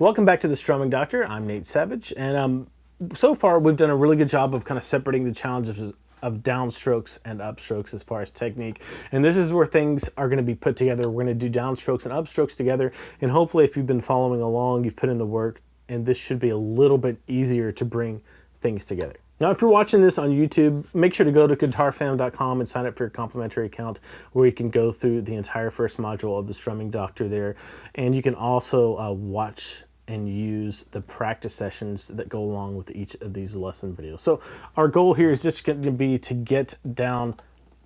Welcome back to the Strumming Doctor. I'm Nate Savage, and so far we've done a really good job of kind of separating the challenges of downstrokes and upstrokes as far as technique. And this is where things are going to be put together. We're going to do downstrokes and upstrokes together, and hopefully if you've been following along, you've put in the work, and this should be a little bit easier to bring things together. Now, if you're watching this on YouTube, make sure to go to guitarfound.com and sign up for your complimentary account where you can go through the entire first module of the Strumming Doctor there. And you can also watch and use the practice sessions that go along with each of these lesson videos. So our goal here is just going to be to get down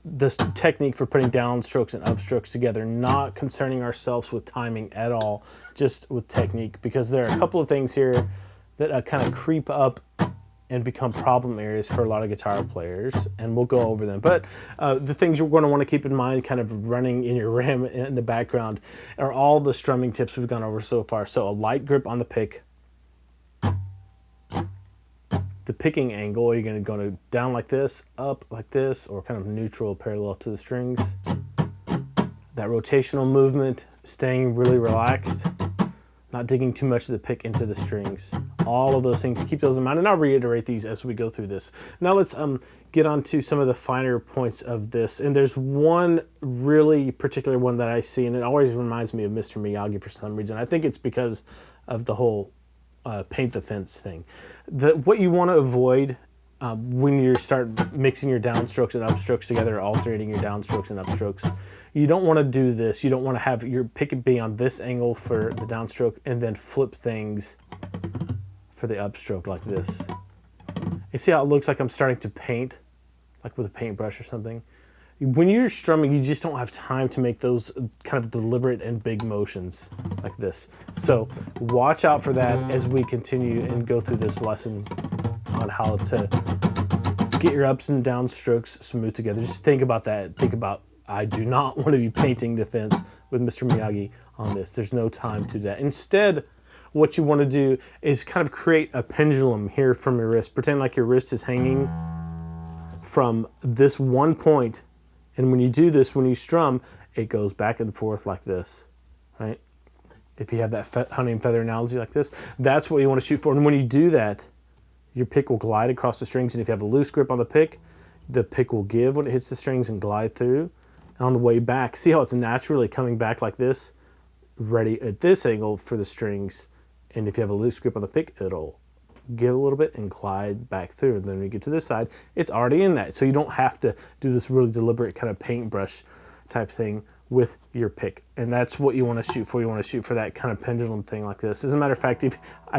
this technique for putting downstrokes and upstrokes together, not concerning ourselves with timing at all, just with technique, because there are a couple of things here that kind of creep up and become problem areas for a lot of guitar players, and we'll go over them. But the things you're going to want to keep in mind, kind of running in your RAM in the background, are all the strumming tips we've gone over so far. So a light grip on the pick, the picking angle, you're going to go down like this, up like this, or kind of neutral parallel to the strings. That rotational movement, staying really relaxed, not digging too much of the pick into the strings. All of those things, keep those in mind, and I'll reiterate these as we go through this. Now let's get on to some of the finer points of this. And there's one really particular one that I see, and it always reminds me of Mr. Miyagi for some reason. I think it's because of the whole paint the fence thing. What you want to avoid when you start mixing your downstrokes and upstrokes together, alternating your downstrokes and upstrokes, you don't want to do this. You don't want to have your pick be on this angle for the downstroke and then flip things for the upstroke like this. You see how it looks like I'm starting to paint, like with a paintbrush or something? When you're strumming, you just don't have time to make those kind of deliberate and big motions like this. So watch out for that as we continue and go through this lesson on how to get your ups and down strokes smooth together. Just think about that. Think about, I do not want to be painting the fence with Mr. Miyagi on this. There's no time to do that. Instead, what you want to do is kind of create a pendulum here from your wrist. Pretend like your wrist is hanging from this one point. And when you do this, when you strum, it goes back and forth like this, right? If you have that honey and feather analogy like this, that's what you want to shoot for. And when you do that, your pick will glide across the strings. And if you have a loose grip on the pick will give when it hits the strings and glide through. And on the way back, see how it's naturally coming back like this, ready at this angle for the strings. And if you have a loose grip on the pick, it'll give a little bit and glide back through. And then when you get to this side, it's already in that. So you don't have to do this really deliberate kind of paintbrush type thing with your pick. And that's what you want to shoot for. You want to shoot for that kind of pendulum thing like this. As a matter of fact,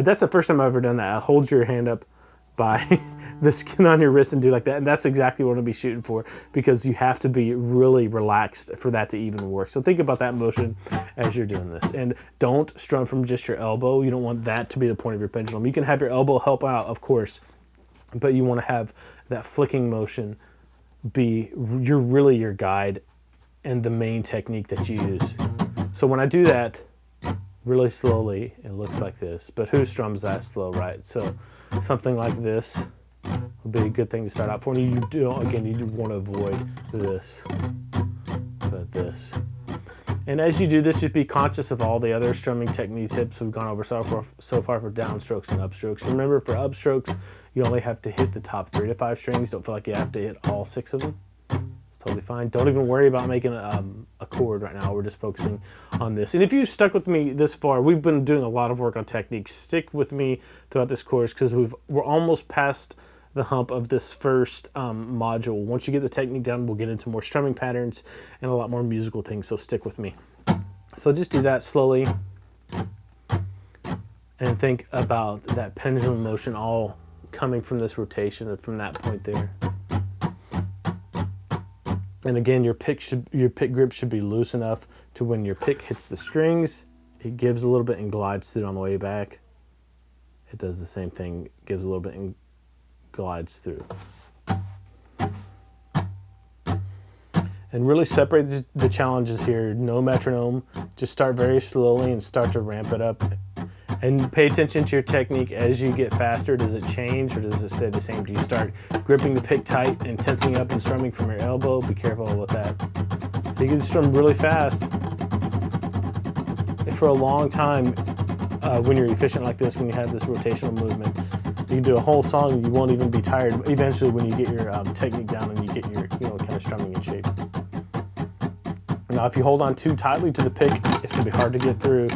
that's the first time I've ever done that. I hold your hand up by the skin on your wrist and do like that. And that's exactly what I'll be shooting for, because you have to be really relaxed for that to even work. So think about that motion as you're doing this. And don't strum from just your elbow. You don't want that to be the point of your pendulum. You can have your elbow help out, of course, but you want to have that flicking motion be really your guide and the main technique that you use. So when I do that really slowly, it looks like this. But who strums that slow, right? So something like this would be a good thing to start out for. And you want to avoid this, but this. And as you do this, just be conscious of all the other strumming technique tips we've gone over so far for downstrokes and upstrokes. Remember, for upstrokes, you only have to hit the top 3 to 5 strings. Don't feel like you have to hit all 6 of them. Totally fine. Don't even worry about making a chord right now. We're just focusing on this. And if you've stuck with me this far, we've been doing a lot of work on techniques. Stick with me throughout this course, because we're almost past the hump of this first module. Once you get the technique down, we'll get into more strumming patterns and a lot more musical things. So stick with me. So just do that slowly and think about that pendulum motion all coming from this rotation and from that point there. And again, your pick grip should be loose enough to when your pick hits the strings, it gives a little bit and glides through on the way back. It does the same thing, gives a little bit and glides through. And really separate the challenges here. No metronome. Just start very slowly and start to ramp it up. And pay attention to your technique as you get faster. Does it change or does it stay the same? Do you start gripping the pick tight and tensing up and strumming from your elbow? Be careful with that. You can strum really fast. For a long time, when you're efficient like this, when you have this rotational movement, you can do a whole song and you won't even be tired eventually when you get your technique down and you get your, kind of strumming in shape. Now, if you hold on too tightly to the pick, it's going to be hard to get through.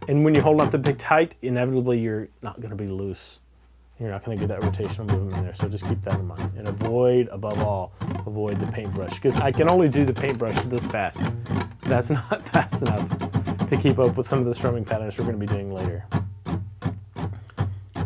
And when you hold on to the pick tight, inevitably you're not going to be loose. You're not going to get that rotational movement in there. So just keep that in mind. And above all, avoid the paintbrush. Because I can only do the paintbrush this fast. That's not fast enough to keep up with some of the strumming patterns we're going to be doing later.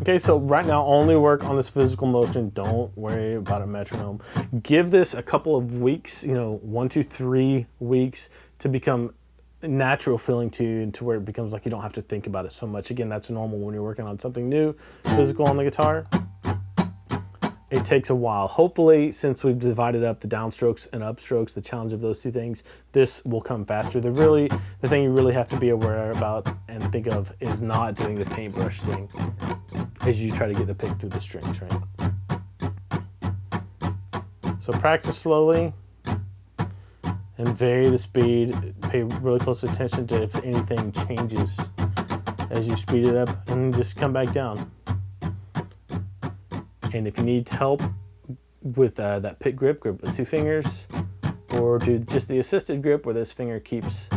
Okay, so right now only work on this physical motion. Don't worry about a metronome. Give this a couple of weeks, 1 to 3 weeks to become natural feeling to you, and to where it becomes like you don't have to think about it so much. Again, that's normal when you're working on something new, physical on the guitar. It takes a while. Hopefully, since we've divided up the downstrokes and upstrokes, the challenge of those two things, this will come faster. The thing you really have to be aware about and think of is not doing the paintbrush thing as you try to get the pick through the strings, right? So practice slowly and vary the speed. Pay really close attention to if anything changes as you speed it up, and just come back down. And if you need help with that pick grip with 2 fingers, or do just the assisted grip where this finger keeps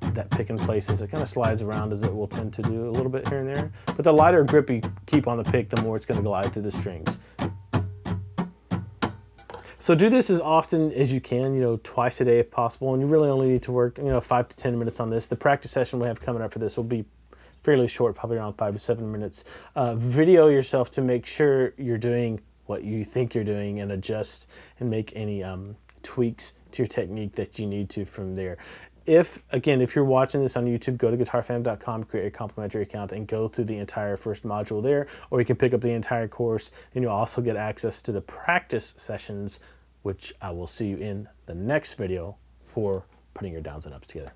that pick in place as it kind of slides around, as it will tend to do a little bit here and there. But the lighter grip you keep on the pick, the more it's going to glide through the strings. So do this as often as you can, twice a day if possible, and you really only need to work, 5 to 10 minutes on this. The practice session we have coming up for this will be fairly short, probably around 5 to 7 minutes. Video yourself to make sure you're doing what you think you're doing, and adjust and make any tweaks to your technique that you need to from there. If you're watching this on YouTube, go to guitarfam.com, create a complimentary account, and go through the entire first module there, or you can pick up the entire course, and you'll also get access to the practice sessions, which I will see you in the next video for putting your downs and ups together.